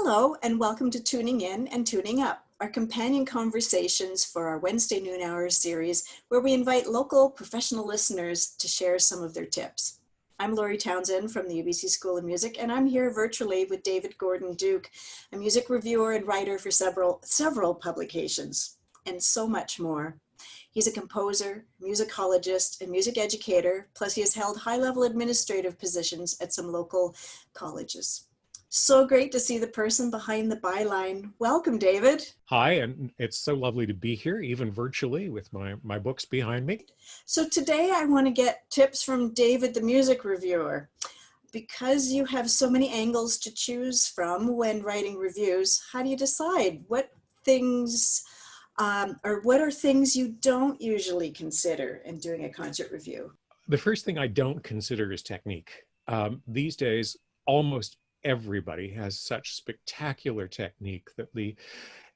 Hello, and welcome to Tuning In and Tuning Up, our companion conversations for our Wednesday noon hours series, where we invite local professional listeners to share some of their tips. I'm Laurie Townsend from the UBC School of Music, and I'm here virtually with David Gordon Duke, a music reviewer and writer for several publications, and so much more. He's a composer, musicologist, and music educator, plus he has held high-level administrative positions at some local colleges. So great to see the person behind the byline. Welcome, David. Hi, and it's so lovely to be here, even virtually, with my books behind me. So today I want to get tips from David, the music reviewer. Because you have so many angles to choose from when writing reviews, how do you decide what things or what are things you don't usually consider in doing a concert review? The first thing I don't consider is technique. These days, almost everybody has such spectacular technique that the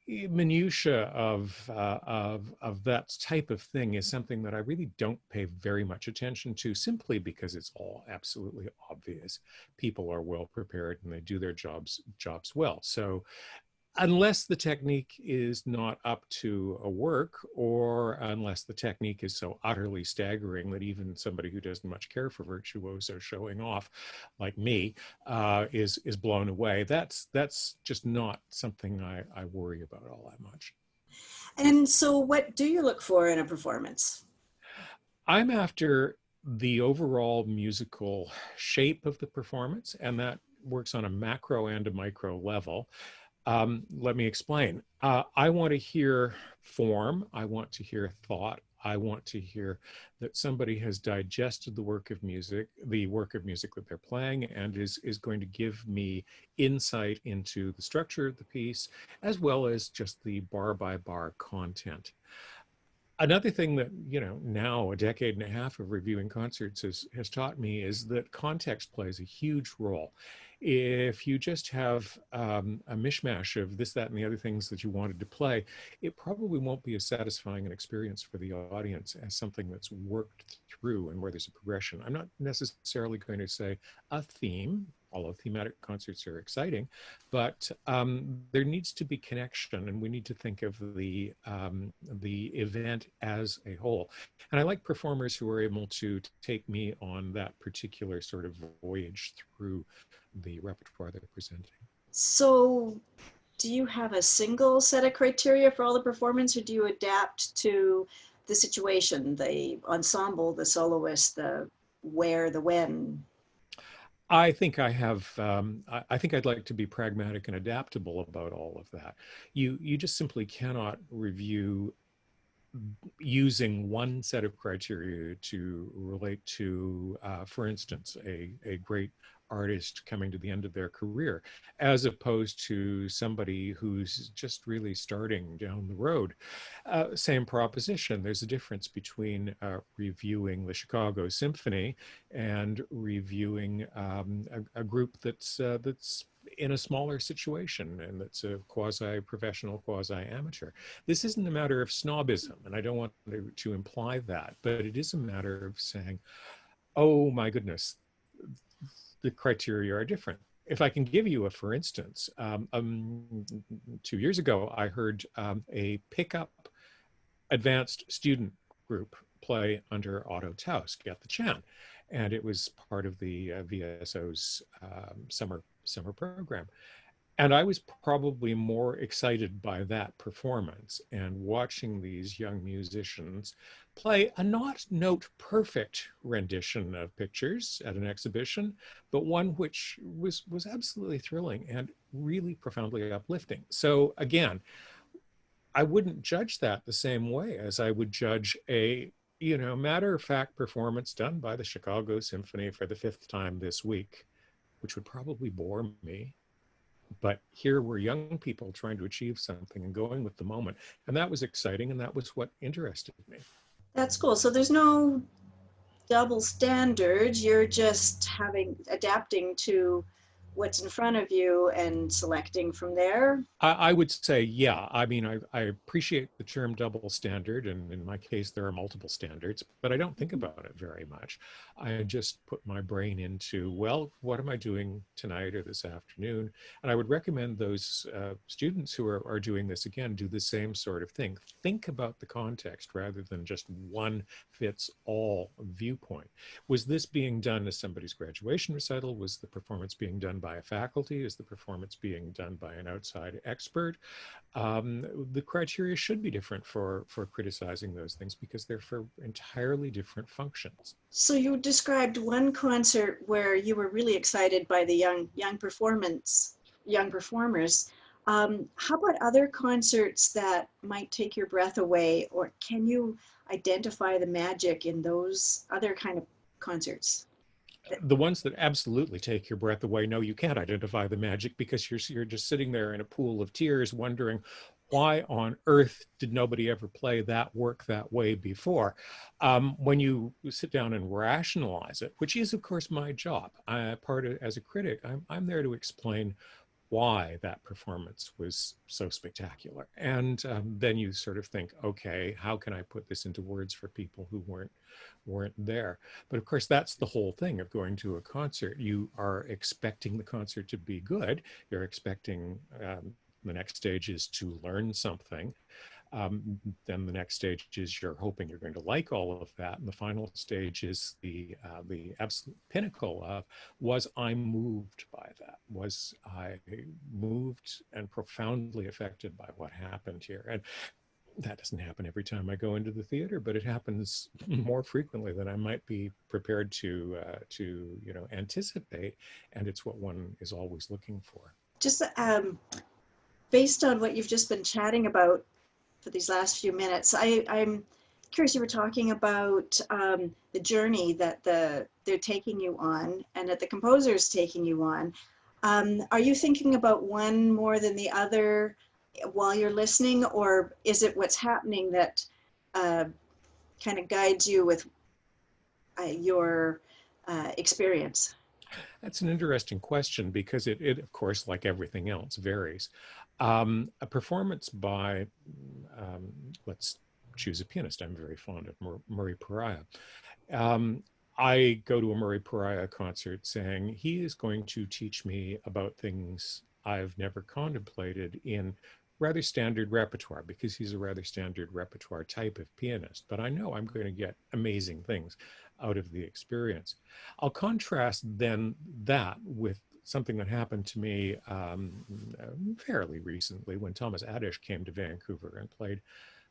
minutia of that type of thing is something that I really don't pay very much attention to, simply because it's all absolutely obvious. People are well prepared and they do their jobs well. So unless the technique is not up to a work, or unless the technique is so utterly staggering that even somebody who doesn't much care for virtuoso showing off, like me, is blown away, that's just not something I worry about all that much. And so what do you look for in a performance? I'm after the overall musical shape of the performance, and that works on a macro and a micro level. Let me explain. I want to hear form. I want to hear thought. I want to hear that somebody has digested the work of music that they're playing, and is going to give me insight into the structure of the piece, as well as just the bar by bar content. Another thing that, now a decade and a half of reviewing concerts has taught me is that context plays a huge role. If you just have a mishmash of this, that, and the other things that you wanted to play, it probably won't be as satisfying an experience for the audience as something that's worked through and where there's a progression. I'm not necessarily going to say a theme, although thematic concerts are exciting, but there needs to be connection, and we need to think of the event as a whole. And I like performers who are able to take me on that particular sort of voyage through the repertoire they're presenting. So do you have a single set of criteria for all the performance, or do you adapt to the situation, the ensemble, the soloist, the where, the when? I think I have. I think I'd like to be pragmatic and adaptable about all of that. You just simply cannot review using one set of criteria to relate to, for instance, a great artist coming to the end of their career, as opposed to somebody who's just really starting down the road. Same proposition. There's a difference between reviewing the Chicago Symphony and reviewing a group that's in a smaller situation, and that's a quasi-professional, quasi-amateur. This isn't a matter of snobism, and I don't want to imply that, but it is a matter of saying, oh my goodness, the criteria are different. If I can give you a for instance, 2 years ago, I heard a pickup advanced student group play under Otto Tausk at the Chan, and it was part of the VSO's summer program. And I was probably more excited by that performance and watching these young musicians play a not note perfect rendition of Pictures at an exhibition, but one which was absolutely thrilling and really profoundly uplifting. So again, I wouldn't judge that the same way as I would judge a matter-of-fact performance done by the Chicago Symphony for the 5th time this week, which would probably bore me. But here were young people trying to achieve something and going with the moment. And that was exciting, and that was what interested me. That's cool. So there's no double standard. You're just adapting to what's in front of you and selecting from there? I would say, yeah. I mean, I appreciate the term double standard, and in my case, there are multiple standards, but I don't think about it very much. I just put my brain into, well, what am I doing tonight or this afternoon? And I would recommend those students who are doing this again, do the same sort of thing. Think about the context rather than just one fits all viewpoint. Was this being done as somebody's graduation recital? Was the performance being done by a faculty? Is the performance being done by an outside expert? The criteria should be different for criticizing those things because they're for entirely different functions. So you described one concert where you were really excited by the young performers. How about other concerts that might take your breath away, or can you identify the magic in those other kind of concerts? The ones that absolutely take your breath away, no, you can't identify the magic because you're just sitting there in a pool of tears wondering, why on earth did nobody ever play that work that way before? When you sit down and rationalize it, which is of course my job, as a critic, I'm there to explain why that performance was so spectacular. And then you sort of think, okay, how can I put this into words for people who weren't there? But of course, that's the whole thing of going to a concert. You are expecting the concert to be good. You're expecting the next stage is to learn something. Then the next stage is you're hoping you're going to like all of that, and the final stage is the absolute pinnacle of, was I moved by that? Was I moved and profoundly affected by what happened here? And that doesn't happen every time I go into the theater, but it happens more frequently than I might be prepared to anticipate, and it's what one is always looking for. Just based on what you've just been chatting about for these last few minutes, I'm curious. You were talking about the journey that they're taking you on, and that the composer's taking you on. Are you thinking about one more than the other while you're listening, or is it what's happening that kind of guides you with your experience? That's an interesting question because it of course, like everything else, varies. A performance by, let's choose a pianist. I'm very fond of Murray Pariah. Um, I go to a Murray Pariah concert saying he is going to teach me about things I've never contemplated in rather standard repertoire, because he's a rather standard repertoire type of pianist, but I know I'm going to get amazing things out of the experience. I'll contrast then that with something that happened to me fairly recently when Thomas Adish came to Vancouver and played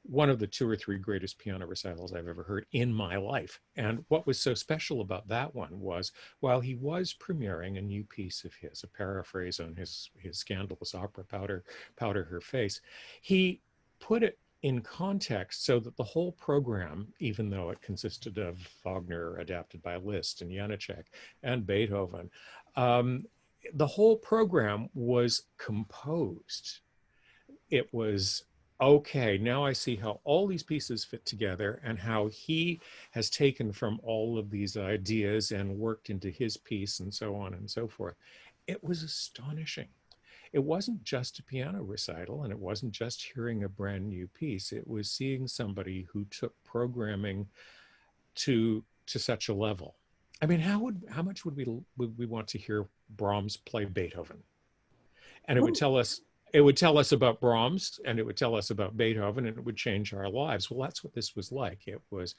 one of the 2 or 3 greatest piano recitals I've ever heard in my life. And what was so special about that one was, while he was premiering a new piece of his, a paraphrase on his scandalous opera, Powder Her Face, he put it in context so that the whole program, even though it consisted of Wagner adapted by Liszt and Janacek and Beethoven, the whole program was composed. It was, okay, now I see how all these pieces fit together and how he has taken from all of these ideas and worked into his piece and so on and so forth. It was astonishing. It wasn't just a piano recital, and it wasn't just hearing a brand new piece. It was seeing somebody who took programming to such a level. I mean, how much would we want to hear Brahms play Beethoven? And it would tell us about Brahms, and it would tell us about Beethoven, and it would change our lives. Well, that's what this was like. It was,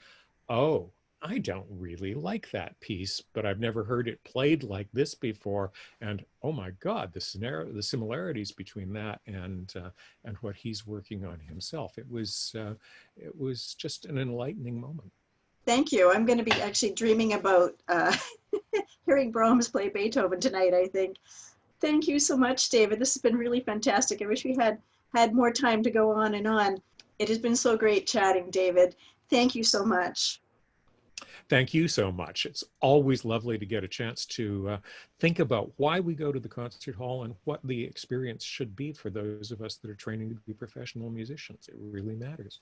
oh, I don't really like that piece, but I've never heard it played like this before. And oh my God, the similarities between that and what he's working on himself. It was just an enlightening moment. Thank you. I'm going to be actually dreaming about hearing Brahms play Beethoven tonight, I think. Thank you so much, David. This has been really fantastic. I wish we had more time to go on and on. It has been so great chatting, David. Thank you so much. Thank you so much. It's always lovely to get a chance to think about why we go to the concert hall and what the experience should be for those of us that are training to be professional musicians. It really matters.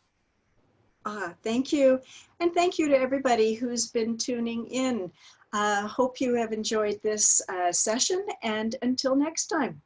Thank you. And thank you to everybody who's been tuning in. Hope you have enjoyed this session, and until next time.